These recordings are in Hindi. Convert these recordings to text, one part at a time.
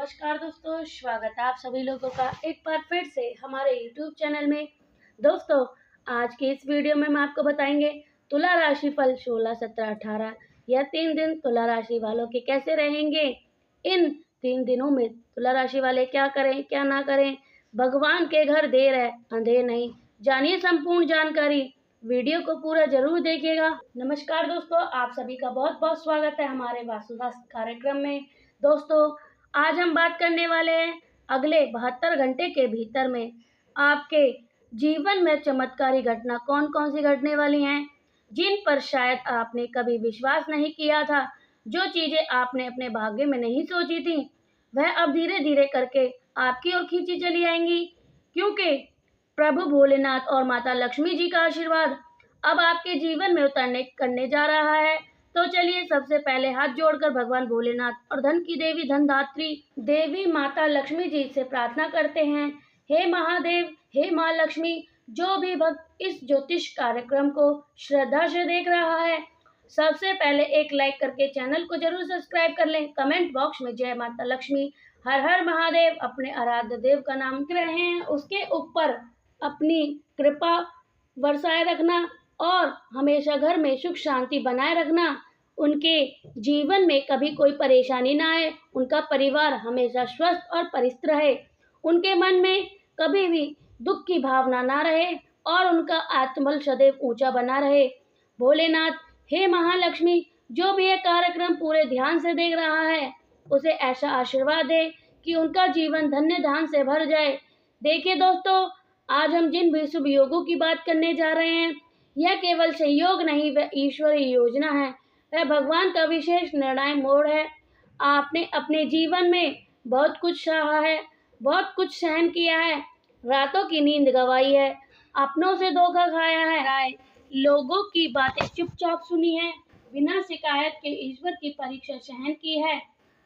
नमस्कार दोस्तों, स्वागत है आप सभी लोगों का एक बार फिर से हमारे YouTube चैनल में। दोस्तों, आज के इस वीडियो में हम आपको बताएंगे तुला राशि फल 16, 17, 18 यह 3 दिन तुला राशि वालों के कैसे रहेंगे। इन 3 दिनों में तुला राशि वाले क्या करें क्या ना करें, भगवान के घर देर है अंधेर नहीं। जानिए संपूर्ण जानकारी, वीडियो को पूरा जरूर देखिएगा। नमस्कार दोस्तों, आप सभी का बहुत बहुत स्वागत है हमारे वास्तुशास्त्र कार्यक्रम में। दोस्तों, आज हम बात करने वाले हैं अगले 72 घंटे के भीतर में आपके जीवन में चमत्कारी घटना कौन कौन सी घटने वाली हैं, जिन पर शायद आपने कभी विश्वास नहीं किया था। जो चीजें आपने अपने भाग्य में नहीं सोची थी, वह अब धीरे धीरे करके आपकी ओर खींची चली आएंगी, क्योंकि प्रभु भोलेनाथ और माता लक्ष्मी जी का आशीर्वाद अब आपके जीवन में उतरने करने जा रहा है। तो चलिए सबसे पहले हाथ जोड़कर भगवान भोलेनाथ और धन की देवी धनधात्री देवी माता लक्ष्मी जी से प्रार्थना करते हैं। हे महादेव, हे माँ लक्ष्मी, जो भी भक्त इस ज्योतिष कार्यक्रम को श्रद्धा से देख रहा है, सबसे पहले एक लाइक करके चैनल को जरूर सब्सक्राइब कर लें। कमेंट बॉक्स में जय माता लक्ष्मी, हर हर महादेव अपने आराध्य देव का नाम लिख रहे हैं, उसके ऊपर अपनी कृपा बरसाए रखना और हमेशा घर में सुख शांति बनाए रखना। उनके जीवन में कभी कोई परेशानी ना आए, उनका परिवार हमेशा स्वस्थ और परिस्थ रहे, उनके मन में कभी भी दुख की भावना ना रहे और उनका आत्मबल सदैव ऊंचा बना रहे। भोलेनाथ, हे महालक्ष्मी, जो भी यह कार्यक्रम पूरे ध्यान से देख रहा है, उसे ऐसा आशीर्वाद दे कि उनका जीवन धन्य धान से भर जाए। देखिए दोस्तों, आज हम जिन भी शुभ योगों की बात करने जा रहे हैं, यह केवल संयोग नहीं, वह ईश्वरीय योजना है, वह भगवान का विशेष निर्णय मोड़ है। आपने अपने जीवन में बहुत कुछ सहा है, बहुत कुछ सहन किया है, रातों की नींद गंवाई है, अपनों से धोखा खाया है, लोगों की बातें चुपचाप सुनी है, बिना शिकायत के ईश्वर की परीक्षा सहन की है।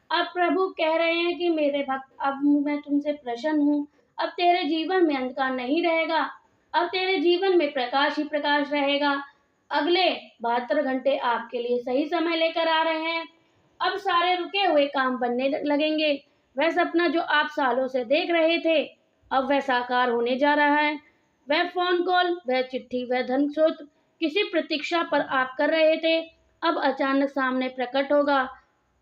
अब प्रभु कह रहे हैं कि मेरे भक्त, अब मैं तुमसे प्रसन्न हूँ, अब तेरे जीवन में अंधकार नहीं रहेगा, अब तेरे जीवन में प्रकाश ही प्रकाश रहेगा। अगले 72 घंटे आपके लिए सही समय लेकर आ रहे हैं। अब सारे रुके हुए काम बनने लगेंगे। वह सपना जो आप सालों से देख रहे थे, अब वह साकार होने जा रहा है। वह फोन कॉल, वह चिट्ठी, वह धन स्रोत किसी प्रतीक्षा पर आप कर रहे थे, अब अचानक सामने प्रकट होगा।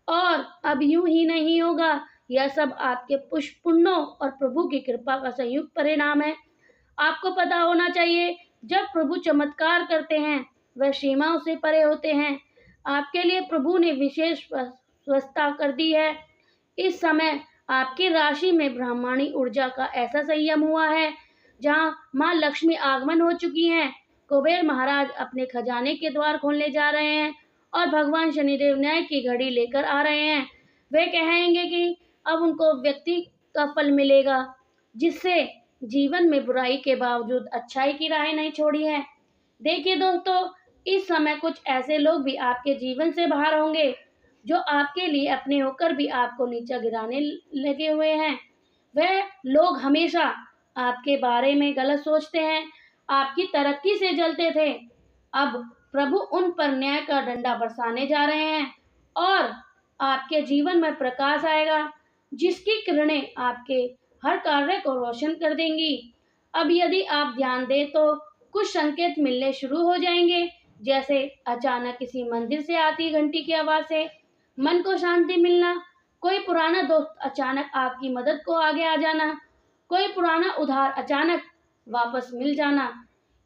और अब यूं ही नहीं होगा, यह सब आपके पुण्यों और प्रभु की कृपा का संयुक्त परिणाम है। आपको पता होना चाहिए, जब प्रभु चमत्कार करते हैं, वह सीमाओं से परे होते हैं। आपके लिए प्रभु ने विशेष व्यवस्था कर दी है। इस समय आपकी राशि में ब्राह्मणी ऊर्जा का ऐसा संयम हुआ है, जहां मां लक्ष्मी आगमन हो चुकी हैं। कुबेर महाराज अपने खजाने के द्वार खोलने जा रहे हैं और भगवान शनिदेव न्याय की घड़ी लेकर आ रहे हैं। वे कहेंगे कि अब उनको व्यक्ति का फल मिलेगा, जिससे जीवन में बुराई के बावजूद अच्छाई की राह नहीं छोड़ी है। देखिए दोस्तों, इस समय कुछ ऐसे लोग भी आपके जीवन से बाहर होंगे, जो आपके लिए अपने होकर भी आपको नीचा गिराने लगे हुए हैं। वह लोग हमेशा आपके बारे में गलत सोचते हैं, आपकी तरक्की से जलते थे। अब प्रभु उन पर न्याय का डंडा बरसाने जा रहे हैं और आपके जीवन में प्रकाश आएगा, जिसकी किरणें आपके हर कार्य को रोशन कर देंगी। अब यदि आप ध्यान दें तो कुछ संकेत मिलने शुरू हो जाएंगे, जैसे अचानक किसी मंदिर से आती घंटी की आवाज से मन को शांति मिलना, कोई पुराना दोस्त अचानक आपकी मदद को आगे आ जाना, कोई पुराना उधार अचानक वापस मिल जाना।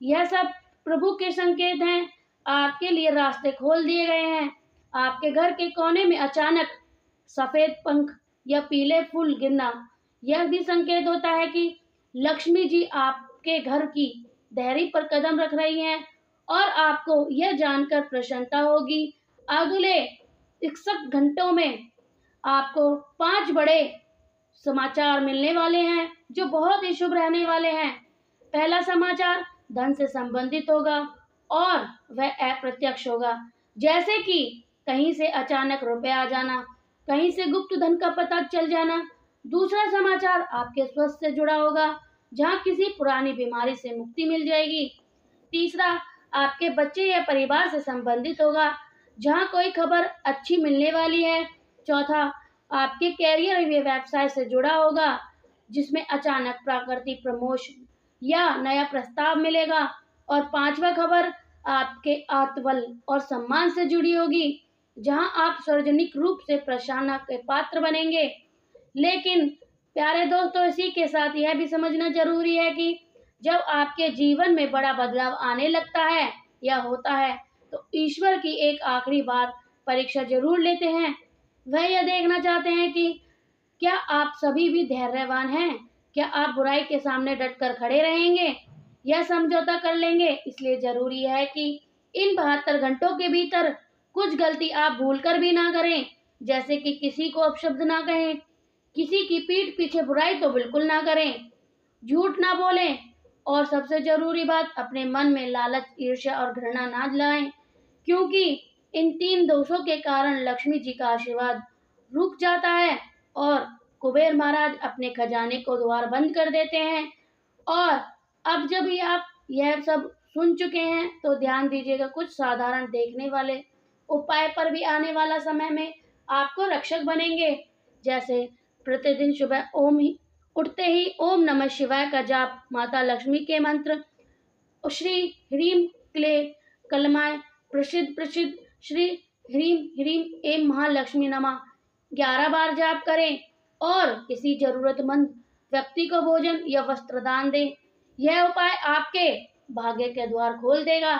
यह सब प्रभु के संकेत हैं। आपके लिए रास्ते खोल दिए गए हैं। आपके घर के कोने में अचानक सफेद पंख या पीले फूल गिरना, यह भी संकेत होता है कि लक्ष्मी जी आपके घर की देहरी पर कदम रख रही हैं और आपको यह जानकर प्रसन्नता होगी। अगले 61 घंटों में आपको 5 बड़े समाचार मिलने वाले हैं, जो बहुत ही शुभ रहने वाले हैं। पहला समाचार धन से संबंधित होगा और वह अप्रत्यक्ष होगा, जैसे कि कहीं से अचानक रुपए आ जाना, कहीं से गुप्त धन का पता चल जाना। दूसरा समाचार आपके स्वास्थ्य से जुड़ा होगा, जहां किसी पुरानी बीमारी से मुक्ति मिल जाएगी। तीसरा आपके बच्चे या परिवार से संबंधित होगा, जहां कोई खबर अच्छी मिलने वाली है। चौथा आपके कैरियर या व्यवसाय से जुड़ा होगा, जिसमें अचानक प्राकृतिक प्रमोशन या नया प्रस्ताव मिलेगा। और पांचवा खबर आपके आत्मबल और सम्मान से जुड़ी होगी, जहां आप सार्वजनिक रूप से प्रशंसा के पात्र बनेंगे। लेकिन प्यारे दोस्तों, इसी के साथ यह भी समझना जरूरी है कि जब आपके जीवन में बड़ा बदलाव आने लगता है या होता है, तो ईश्वर की एक आखिरी बार परीक्षा जरूर लेते हैं। वह यह देखना चाहते हैं कि क्या आप सभी भी धैर्यवान हैं? क्या आप बुराई के सामने डटकर खड़े रहेंगे या समझौता कर लेंगे? इसलिए जरूरी है कि इन 72 घंटों के भीतर कुछ गलती आप भूलकर भी ना करें, जैसे कि किसी को अपशब्द ना कहें, किसी की पीठ पीछे बुराई तो बिल्कुल ना करें, झूठ ना बोलें, और सबसे जरूरी बात, अपने मन में लालच, ईर्ष्या और घृणा ना लाएं, क्योंकि इन 3 दोषों के कारण लक्ष्मी जी का आशीर्वाद रुक जाता है और कुबेर महाराज अपने खजाने को द्वार बंद कर देते हैं। और अब जब ये आप यह सब सुन चुके हैं, तो ध्यान दीजिएगा कुछ साधारण देखने वाले उपाय पर भी आने वाला समय में आपको रक्षक बनेंगे। जैसे प्रतिदिन सुबह उठते ही ओम नमः शिवाय का जाप, माता लक्ष्मी के मंत्र श्री ह्रीम क्ले कलमाएं प्रसिद्ध प्रसिद्ध श्री ह्रीम ह्रीम एम महालक्ष्मी नमः 11 बार जाप करें और किसी जरूरतमंद व्यक्ति को भोजन या वस्त्र दान दें। यह उपाय आपके भाग्य के द्वार खोल देगा।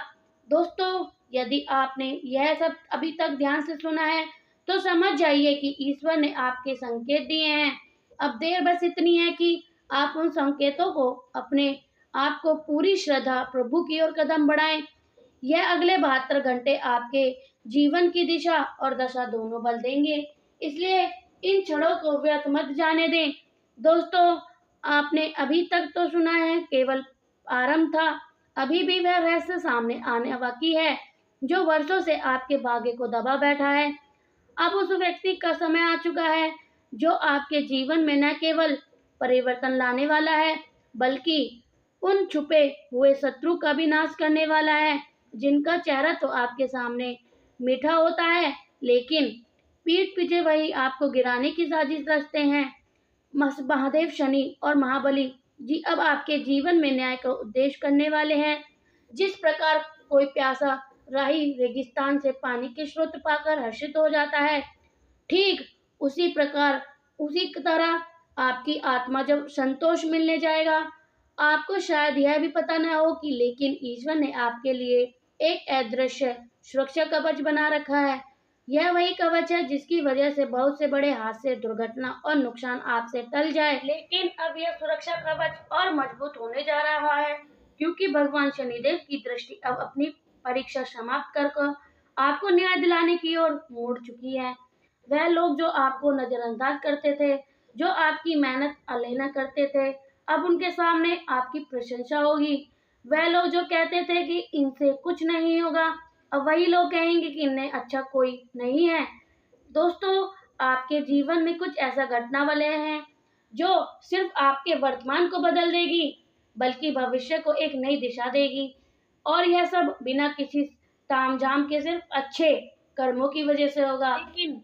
दोस्तों, यदि आपने यह सब अभी तक ध्यान से सुना है, तो समझ जाइए कि ईश्वर ने आपके संकेत दिए हैं। अब देर बस इतनी है कि आप उन संकेतों को अपने आप को पूरी श्रद्धा प्रभु की ओर कदम बढ़ाएं। यह अगले 72 घंटे आपके जीवन की दिशा और दशा दोनों बदल देंगे। इसलिए इन क्षणों को व्यर्थ मत जाने दें। दोस्तों, आपने अभी तक तो सुना है, केवल आरंभ था। अभी भी वह रहस्य सामने आने बाकी है, जो वर्षों से आपके भाग्य को दबा बैठा है। अब उस व्यक्ति का समय आ चुका है, जो आपके जीवन में न केवल परिवर्तन लाने वाला है, बल्कि उन छुपे हुए शत्रु का भी नाश करने वाला है, जिनका चेहरा तो आपके सामने मीठा होता है, लेकिन पीठ पीछे वही आपको गिराने की साजिश रचते हैं। महादेव शनि और महाबली जी अब आपके जीवन में न्याय का उद्देश्य करने वाले हैं। जिस प्रकार कोई प्यासा राही रेगिस्तान से पानी के स्रोत पाकर हर्षित हो जाता है, ठीक उसी तरह आपकी आत्मा जब संतोष मिलने जाएगा। आपको शायद यह भी पता न हो कि लेकिन ईश्वर ने आपके लिए एक अदृश्य सुरक्षा कवच बना रखा है। यह वही कवच है जिसकी वजह से बहुत से बड़े हादसे, दुर्घटना और नुकसान आपसे टल जाए। लेकिन अब यह सुरक्षा कवच और मजबूत होने जा रहा है, क्योंकि भगवान शनिदेव की दृष्टि अब अपनी परीक्षा समाप्त कर आपको न्याय दिलाने की ओर मोड़ चुकी है। वह लोग जो आपको नजरअंदाज करते थे, जो आपकी मेहनत अवहेलना करते थे, अब उनके सामने आपकी प्रशंसा होगी। वह लोग जो कहते थे कि इनसे कुछ नहीं होगा, अब वही लोग कहेंगे कि इनमें अच्छा कोई नहीं है। दोस्तों, आपके जीवन में कुछ ऐसा घटना वाले हैं जो सिर्फ आपके वर्तमान को बदल देगी, बल्कि भविष्य को एक नई दिशा देगी। और यह सब बिना किसी तामझाम के सिर्फ अच्छे कर्मों की वजह से होगा। लेकिन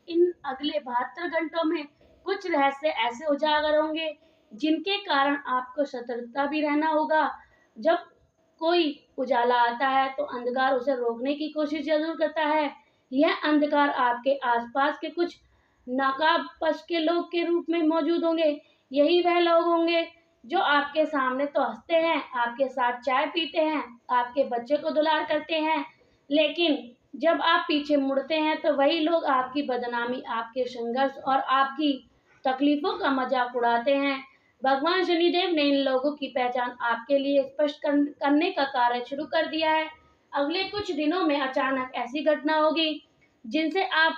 इन अगले 72 घंटों में कुछ रहस्य ऐसे उजागर होंगे, जिनके कारण आपको सतर्कता भी रहना होगा। जब कोई उजाला आता है, तो अंधकार उसे रोकने की कोशिश जरूर करता है। यह अंधकार आपके आसपास के कुछ नाकाबपोश के लोग के रूप में मौजूद होंगे। यही वह लोग होंगे जो आपके सामने तो हंसते हैं, आपके साथ चाय पीते हैं, आपके बच्चे को दुलार करते हैं, लेकिन जब आप पीछे मुड़ते हैं, तो वही लोग आपकी बदनामी, आपके संघर्ष और आपकी तकलीफों का मजाक उड़ाते हैं। भगवान शनिदेव ने इन लोगों की पहचान आपके लिए स्पष्ट करने का कार्य शुरू कर दिया है। अगले कुछ दिनों में अचानक ऐसी घटना होगी जिनसे आप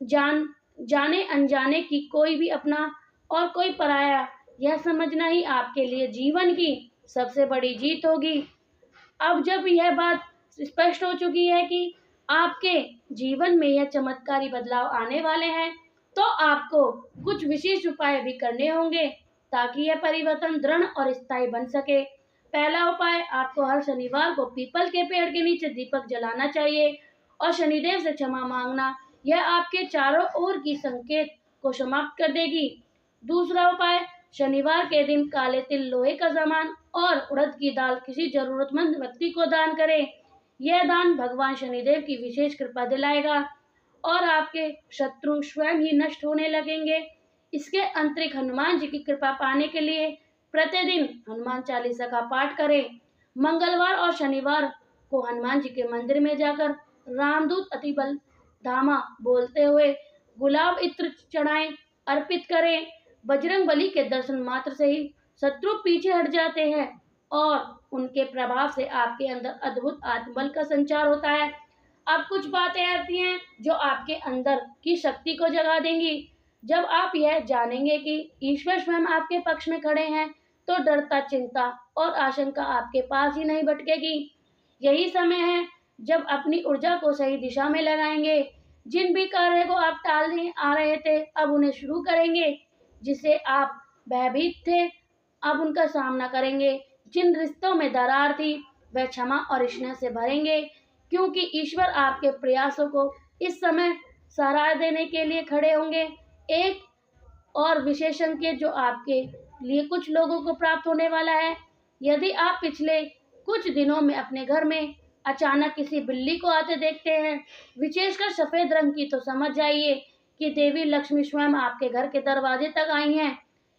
जाने अनजाने की कोई भी अपना और कोई पराया, यह समझना ही आपके लिए जीवन की सबसे बड़ी जीत होगी। अब जब यह बात स्पष्ट हो चुकी है कि आपके जीवन में यह चमत्कारी बदलाव आने वाले हैं, तो आपको कुछ विशेष उपाय भी करने होंगे ताकि यह परिवर्तन दृढ़ और स्थायी बन सके। पहला उपाय, आपको हर शनिवार को पीपल के पेड़ के नीचे दीपक जलाना चाहिए और शनिदेव से क्षमा मांगना। यह आपके चारों ओर की संकेत को समाप्त कर देगी। दूसरा उपाय, शनिवार के दिन काले तिल, लोहे का सामान और उड़द की दाल किसी जरूरतमंद व्यक्ति को दान करें। यह दान भगवान शनिदेव की विशेष कृपा दिलाएगा और आपके शत्रु स्वयं ही नष्ट होने लगेंगे। इसके अतिरिक्त हनुमान जी की कृपा पाने के लिए प्रतिदिन हनुमान चालीसा का पाठ करें। मंगलवार और शनिवार को हनुमान जी के मंदिर में जाकर रामदूत अतिबल धामा बोलते हुए गुलाब इत्र चढ़ाएं, अर्पित करें। बजरंग बली के दर्शन मात्र से ही शत्रु पीछे हट जाते हैं और उनके प्रभाव से आपके अंदर अद्भुत आत्मबल का संचार होता है। अब कुछ बातें आती हैं जो आपके अंदर की शक्ति को जगा देंगी। जब आप यह जानेंगे कि ईश्वर स्वयं आपके पक्ष में खड़े हैं, तो डरता, चिंता और आशंका आपके पास ही नहीं भटकेगी। यही समय है जब अपनी ऊर्जा को सही दिशा में लगाएंगे। जिन भी कार्य को आप टालने आ रहे थे, अब उन्हें शुरू करेंगे। जिसे आप भयभीत थे, अब उनका सामना करेंगे। जिन रिश्तों में दरार थी, वह क्षमा और स्नेह से भरेंगे, क्योंकि ईश्वर आपके प्रयासों को इस समय सराह देने के लिए खड़े होंगे। एक और विशेष संकेत जो आपके लिए कुछ लोगों को प्राप्त होने वाला है। यदि आप पिछले कुछ दिनों में अपने घर में अचानक किसी बिल्ली को आते देखते हैं, विशेषकर सफेद रंग की, तो समझ जाइए कि देवी लक्ष्मी स्वयं आपके घर के दरवाजे तक आई हैं।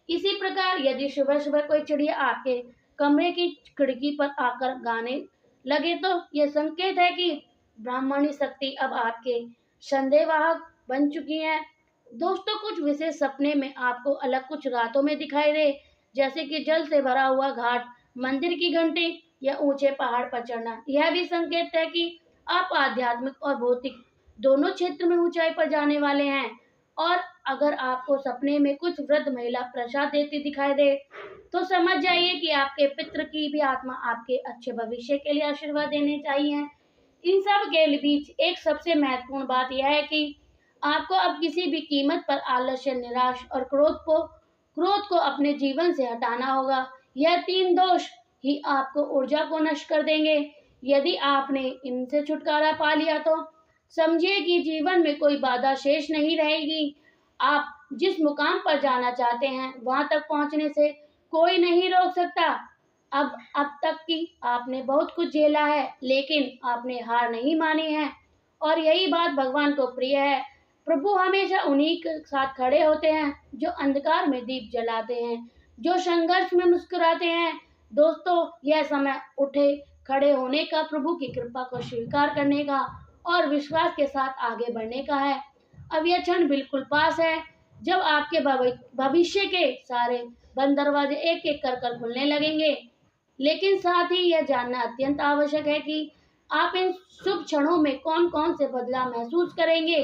इसी प्रकार यदि सुबह सुबह कोई चिड़िया आपके कमरे की खिड़की पर आकर गाने लगे, तो यह संकेत है कि ब्राह्मणी शक्ति अब आपके संदेहवाहक बन चुकी है। दोस्तों, कुछ विशेष सपने में आपको अलग कुछ रातों में दिखाई दे, जैसे कि जल से भरा हुआ घाट, मंदिर की घंटी या ऊंचे पहाड़ पर चढ़ना। यह भी संकेत है कि आप आध्यात्मिक और भौतिक दोनों क्षेत्र में ऊंचाई पर जाने वाले हैं। और अगर आपको सपने में कुछ वृद्ध महिला प्रसाद देती दिखाई दे, तो समझ जाइए कि आपके पितृ की भी आत्मा आपके अच्छे भविष्य के लिए आशीर्वाद देने चाहिए। इन सब के बीच एक सबसे महत्वपूर्ण बात यह है कि आपको अब किसी भी कीमत पर आलस्य, निराश और क्रोध को अपने जीवन से हटाना होगा। यह 3 दोष ही आपको ऊर्जा को नष्ट कर देंगे। यदि आपने इनसे छुटकारा पा लिया, तो समझिए कि जीवन में कोई बाधा शेष नहीं रहेगी। आप जिस मुकाम पर जाना चाहते हैं, वहां तक पहुंचने से कोई नहीं रोक सकता। अब तक की आपने बहुत कुछ झेला है, लेकिन आपने हार नहीं मानी है, और यही बात भगवान को प्रिय है। प्रभु हमेशा उन्हीं के साथ खड़े होते हैं जो अंधकार में दीप जलाते हैं, जो संघर्ष में मुस्कुराते हैं। दोस्तों, यह समय उठे खड़े होने का, प्रभु की कृपा को स्वीकार करने का और विश्वास के साथ आगे बढ़ने का है। अब यह क्षण बिल्कुल पास है जब आपके भविष्य के सारे बंद दरवाजे एक एक कर खुलने लगेंगे। लेकिन साथ ही यह जानना अत्यंत आवश्यक है कि आप इन शुभ क्षणों में कौन कौन से बदलाव महसूस करेंगे,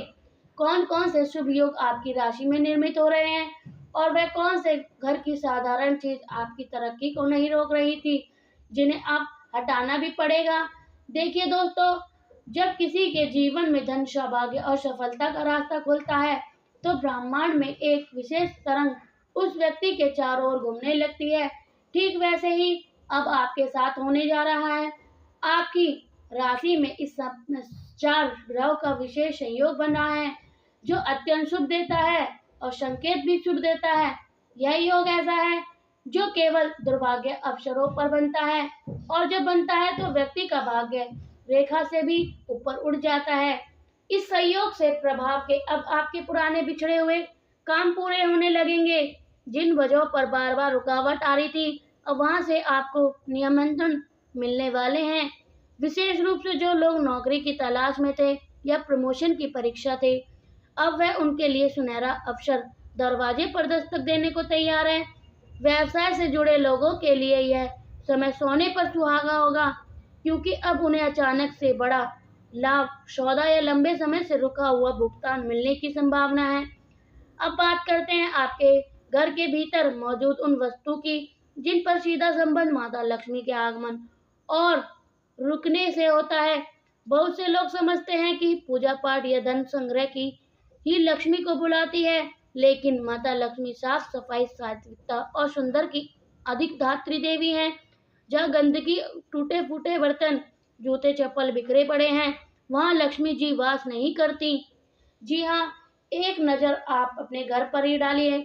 कौन कौन से शुभ योग आपकी राशि में निर्मित हो रहे हैं, और वह कौन से घर की साधारण चीज आपकी तरक्की को नहीं रोक रही थी, जिन्हें आप हटाना भी पड़ेगा। देखिए दोस्तों, जब किसी के जीवन में धन, सौभाग्य और सफलता का रास्ता खुलता है, तो ब्रह्मांड में एक विशेष तरंग उस व्यक्ति के चारों ओर घूमने लगती है। ठीक वैसे ही अब आपके साथ होने जा रहा है। आपकी राशि में इस समय 4 ग्रहों का विशेष संयोग बन रहा है, जो अत्यंत शुभ देता है और संकेत भी शुभ देता है। यह योग ऐसा है जो केवल दुर्भाग्य अवसरों पर बनता है, और जब बनता है तो व्यक्ति का भाग्य रेखा से भी ऊपर उड़ जाता है। इस संयोग से प्रभाव के अब आपके पुराने बिछड़े हुए काम पूरे होने लगेंगे। जिन वजहों पर बार बार रुकावट आ रही थी, अब वहां से आपको नियंत्रण मिलने वाले हैं। विशेष रूप से जो लोग नौकरी की तलाश में थे या प्रमोशन की परीक्षा थे, अब वह उनके लिए सुनहरा अवसर दरवाजे पर दस्तक देने को तैयार है। व्यवसाय से जुड़े लोगों के लिए यह समय सोने पर सुहागा होगा, क्योंकि अब उन्हें अचानक से बड़ा लाभ, सौदा या लंबे समय से रुका हुआ भुगतान मिलने की संभावना है। अब बात करते हैं आपके घर के भीतर मौजूद उन वस्तु की जिन पर सीधा संबंध माता लक्ष्मी के आगमन और रुकने से होता है। बहुत से लोग समझते हैं कि पूजा पाठ या धन संग्रह की ही लक्ष्मी को बुलाती है, लेकिन माता लक्ष्मी साफ सफाई, सात्विकता और सुंदर की अधिक धात्री देवी है। जहाँ गंदगी, टूटे फूटे बर्तन, जूते चप्पल बिखरे पड़े हैं, वहाँ लक्ष्मी जी वास नहीं करती। जी हाँ, एक नज़र आप अपने घर पर ही डालिए।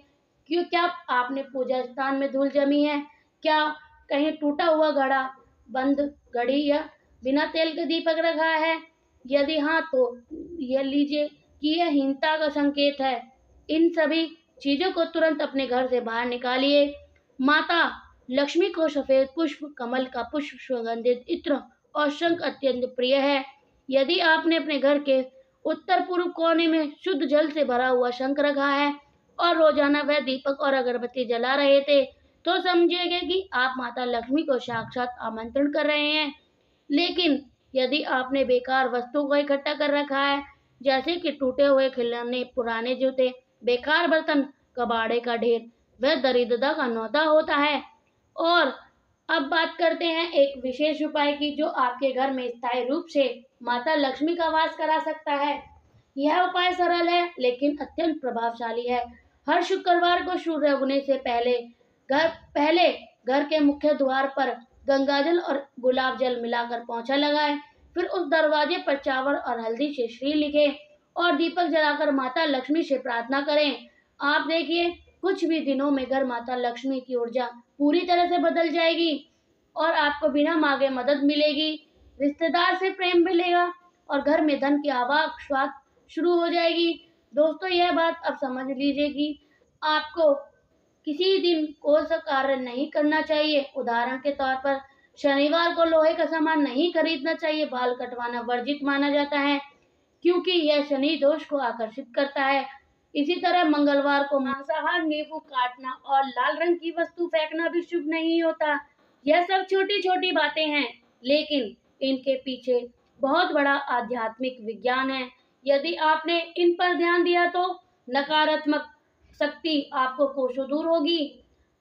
क्यों, क्या आपने पूजा स्थान में धूल जमी है? क्या कहीं टूटा हुआ घड़ा, बंद घड़ी या बिना तेल के दीपक रखा है? यदि हाँ, तो यह लीजिए कि यह हीनता का संकेत है। इन सभी चीज़ों को तुरंत अपने घर से बाहर निकालिए। माता लक्ष्मी को सफ़ेद पुष्प, कमल का पुष्प, सुगंधित इत्र और शंख अत्यंत प्रिय है। यदि आपने अपने घर के उत्तर पूर्व कोने में शुद्ध जल से भरा हुआ शंख रखा है और रोजाना वह दीपक और अगरबत्ती जला रहे थे, तो समझिएगा कि आप माता लक्ष्मी को साक्षात आमंत्रण कर रहे हैं। लेकिन यदि आपने बेकार वस्तुओं को इकट्ठा कर रखा है, जैसे कि टूटे हुए खिलौने, पुराने जूते, बेकार बर्तन, कबाड़े का ढेर, वह दरिद्रता का न्योता होता है। और अब बात करते हैं एक विशेष उपाय की, जो आपके घर में स्थायी रूप से माता लक्ष्मी का वास करा सकता है। यह उपाय सरल है लेकिन अत्यंत प्रभावशाली है। हर शुक्रवार को सूर्य उगने से पहले घर के मुख्य द्वार पर गंगाजल और गुलाब जल मिलाकर पोंछा लगाएं। फिर उस दरवाजे पर चावल और हल्दी से श्री लिखें और दीपक जलाकर माता लक्ष्मी से प्रार्थना करें। आप देखिए, कुछ भी दिनों में घर माता लक्ष्मी की ऊर्जा पूरी तरह से बदल जाएगी और आपको बिना मांगे मदद मिलेगी, रिश्तेदार से प्रेम मिलेगा और घर में धन की आवाक स्वात शुरू हो जाएगी। दोस्तों, यह बात अब समझ लीजिए कि आपको किसी दिन कोई सा कार्य नहीं करना चाहिए। उदाहरण के तौर पर शनिवार को लोहे का सामान नहीं खरीदना चाहिए। बाल कटवाना वर्जित माना जाता है क्योंकि यह शनि दोष को आकर्षित करता है। इसी तरह मंगलवार को मांसाहार, नींबू काटना और लाल रंग की वस्तु फेंकना भी शुभ नहीं होता। यह सब छोटी छोटी बातें हैं, लेकिन इनके पीछे बहुत बड़ा आध्यात्मिक विज्ञान है। यदि आपने इन पर ध्यान दिया तो नकारात्मक शक्ति आपको कोसों दूर होगी।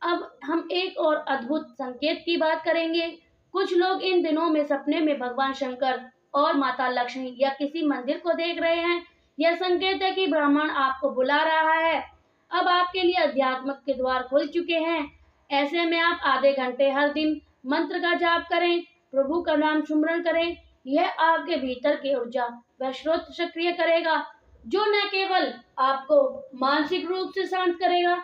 अब हम एक और अद्भुत संकेत की बात करेंगे। कुछ लोग इन दिनों में सपने में भगवान शंकर और माता लक्ष्मी या किसी मंदिर को देख रहे हैं। यह संकेत है कि ब्राह्मण आपको बुला रहा है। अब आपके लिए अध्यात्म के द्वार खुल चुके हैं। ऐसे में आप आधे घंटे हर दिन मंत्र का जाप करें, प्रभु का नाम सुमरण करें। यह आपके भीतर की ऊर्जा व स्रोत सक्रिय करेगा, जो न केवल आपको मानसिक रूप से शांत करेगा,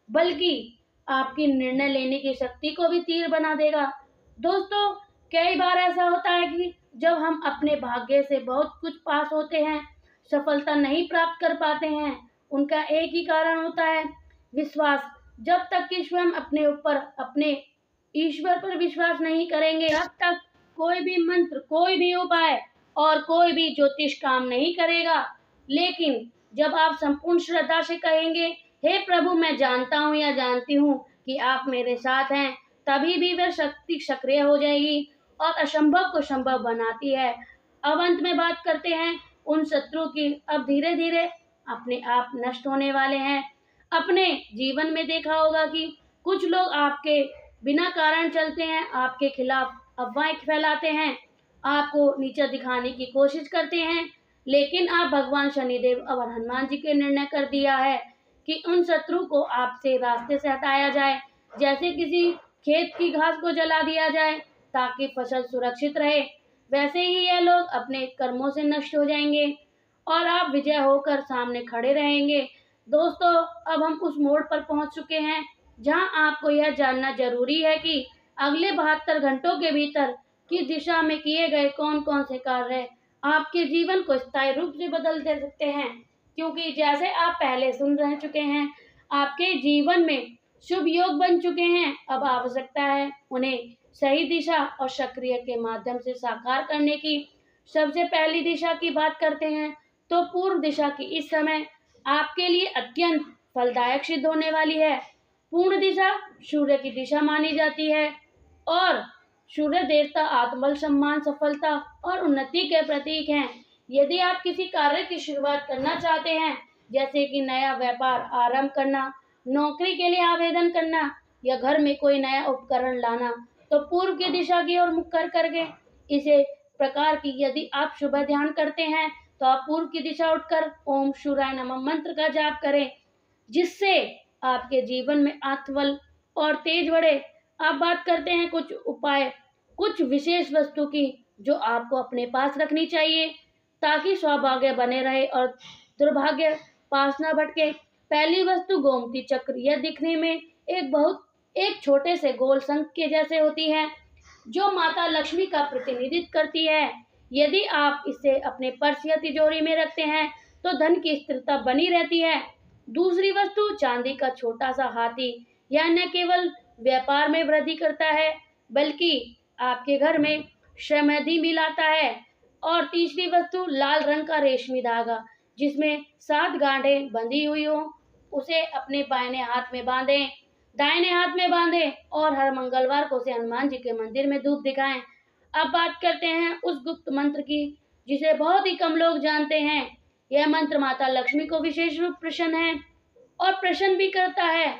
बल्कि आपकी निर्णय लेने की शक्ति को भी तीव्र बना देगा। दोस्तों, कई बार ऐसा होता है कि जब हम अपने भाग्य से बहुत कुछ पास होते हैं, सफलता नहीं प्राप्त कर पाते हैं, उनका एक ही कारण होता है, विश्वास। जब तक कि स्वयं अपने ऊपर, अपने ईश्वर पर विश्वास नहीं करेंगे, तब तक कोई भी मंत्र, कोई भी उपाय और कोई भी ज्योतिष काम नहीं करेगा। लेकिन जब आप संपूर्ण श्रद्धा से कहेंगे, हे प्रभु, मैं जानता हूँ या जानती हूँ कि आप मेरे साथ हैं, तभी भी वह शक्ति सक्रिय हो जाएगी और असंभव को संभव बनाती है। अब अंत में बात करते हैं उन शत्रु की। अब धीरे धीरे अपने आप नष्ट होने वाले हैं। अपने जीवन में देखा होगा कि कुछ लोग आपके बिना कारण चलते हैं, आपके खिलाफ अफवाहें फैलाते हैं, आपको नीचा दिखाने की कोशिश करते हैं। लेकिन आप भगवान शनिदेव और हनुमान जी के निर्णय कर दिया है कि उन शत्रु को आपसे रास्ते से हटाया जाए, जैसे किसी खेत की घास को जला दिया जाए ताकि फसल सुरक्षित रहे, वैसे ही यह लोग अपने कर्मों से नष्ट हो जाएंगे और आप विजय होकर सामने खड़े रहेंगे। दोस्तों, अब हम उस मोड़ पर पहुंच चुके हैं जहां आपको यह जानना जरूरी है कि अगले 72 घंटों के भीतर किस दिशा में किए गए कौन कौन से कार्य आपके जीवन को स्थायी रूप से बदल दे सकते हैं। क्योंकि जैसे आप पहले सुन रह चुके हैं, आपके जीवन में शुभ योग बन चुके हैं। अब आवश्यकता है उन्हें सही दिशा और सक्रिय के माध्यम से साकार करने की। सबसे पहली दिशा की बात करते हैं तो पूर्व दिशा की इस समय आपके लिए अत्यंत फलदायक सिद्ध होने वाली है। पूर्ण दिशा सूर्य की दिशा मानी जाती है और सूर्य देवता आत्मबल, सम्मान, सफलता और उन्नति के प्रतीक हैं। यदि आप किसी कार्य की शुरुआत करना चाहते हैं, जैसे कि नया व्यापार आरंभ करना, नौकरी के लिए आवेदन करना या घर में कोई नया उपकरण लाना, तो पूर्व की दिशा की ओर मुख कर करके इसे प्रकार की यदि आप सुबह ध्यान करते हैं तो आप पूर्व की दिशा उठकर ओम सूर्याय नमः मंत्र का जाप करें, जिससे आपके जीवन में आत्मबल और तेज बढ़े। अब बात करते हैं कुछ उपाय, कुछ विशेष वस्तु की जो आपको अपने पास रखनी चाहिए ताकि सौभाग्य बने रहे और दुर्भाग्य पास न भटके। पहली वस्तु गोमती चक्र। यह दिखने में एक छोटे से गोल शंख के जैसे होती है, जो माता लक्ष्मी का प्रतिनिधित्व करती है। यदि आप इसे अपने पर्स या तिजोरी में रखते हैं तो धन की स्थिरता बनी रहती है। दूसरी वस्तु चांदी का छोटा सा हाथी। यह न केवल व्यापार में वृद्धि करता है, बल्कि आपके घर में समृद्धि भी लाता है। और तीसरी वस्तु लाल रंग का रेशमी धागा, जिसमें 7 गांठें बंधी हुई हो, उसे अपने दाहिने हाथ में बांधें और हर मंगलवार को उसे हनुमान जी के मंदिर में धूप दिखाएं। अब बात करते हैं उस गुप्त मंत्र की, जिसे बहुत ही कम लोग जानते हैं। यह मंत्र माता लक्ष्मी को विशेष रूप प्रसन्न है और प्रसन्न भी करता है,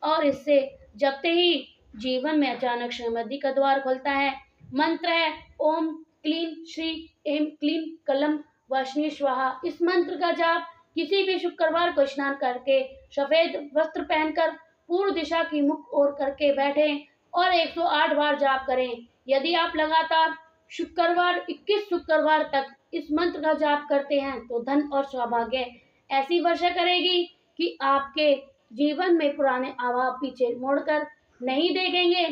और इससे जपते ही जीवन में अचानक समृद्धि का द्वार खुलता है। मंत्र है ओम क्लीं श्री ऐं क्लीं कलम वासनी स्वाहा। इस मंत्र का जाप किसी भी शुक्रवार को स्नान करके सफेद वस्त्र पहनकर पूर्व दिशा की मुख ओर करके बैठें और 108 बार जाप करें। यदि आप लगातार 21 शुक्रवार तक इस मंत्र का जाप करते हैं तो धन और सौभाग्य ऐसी वर्षा करेगी कि आपके जीवन में पुराने अभाव पीछे मुड़कर नहीं देखेंगे।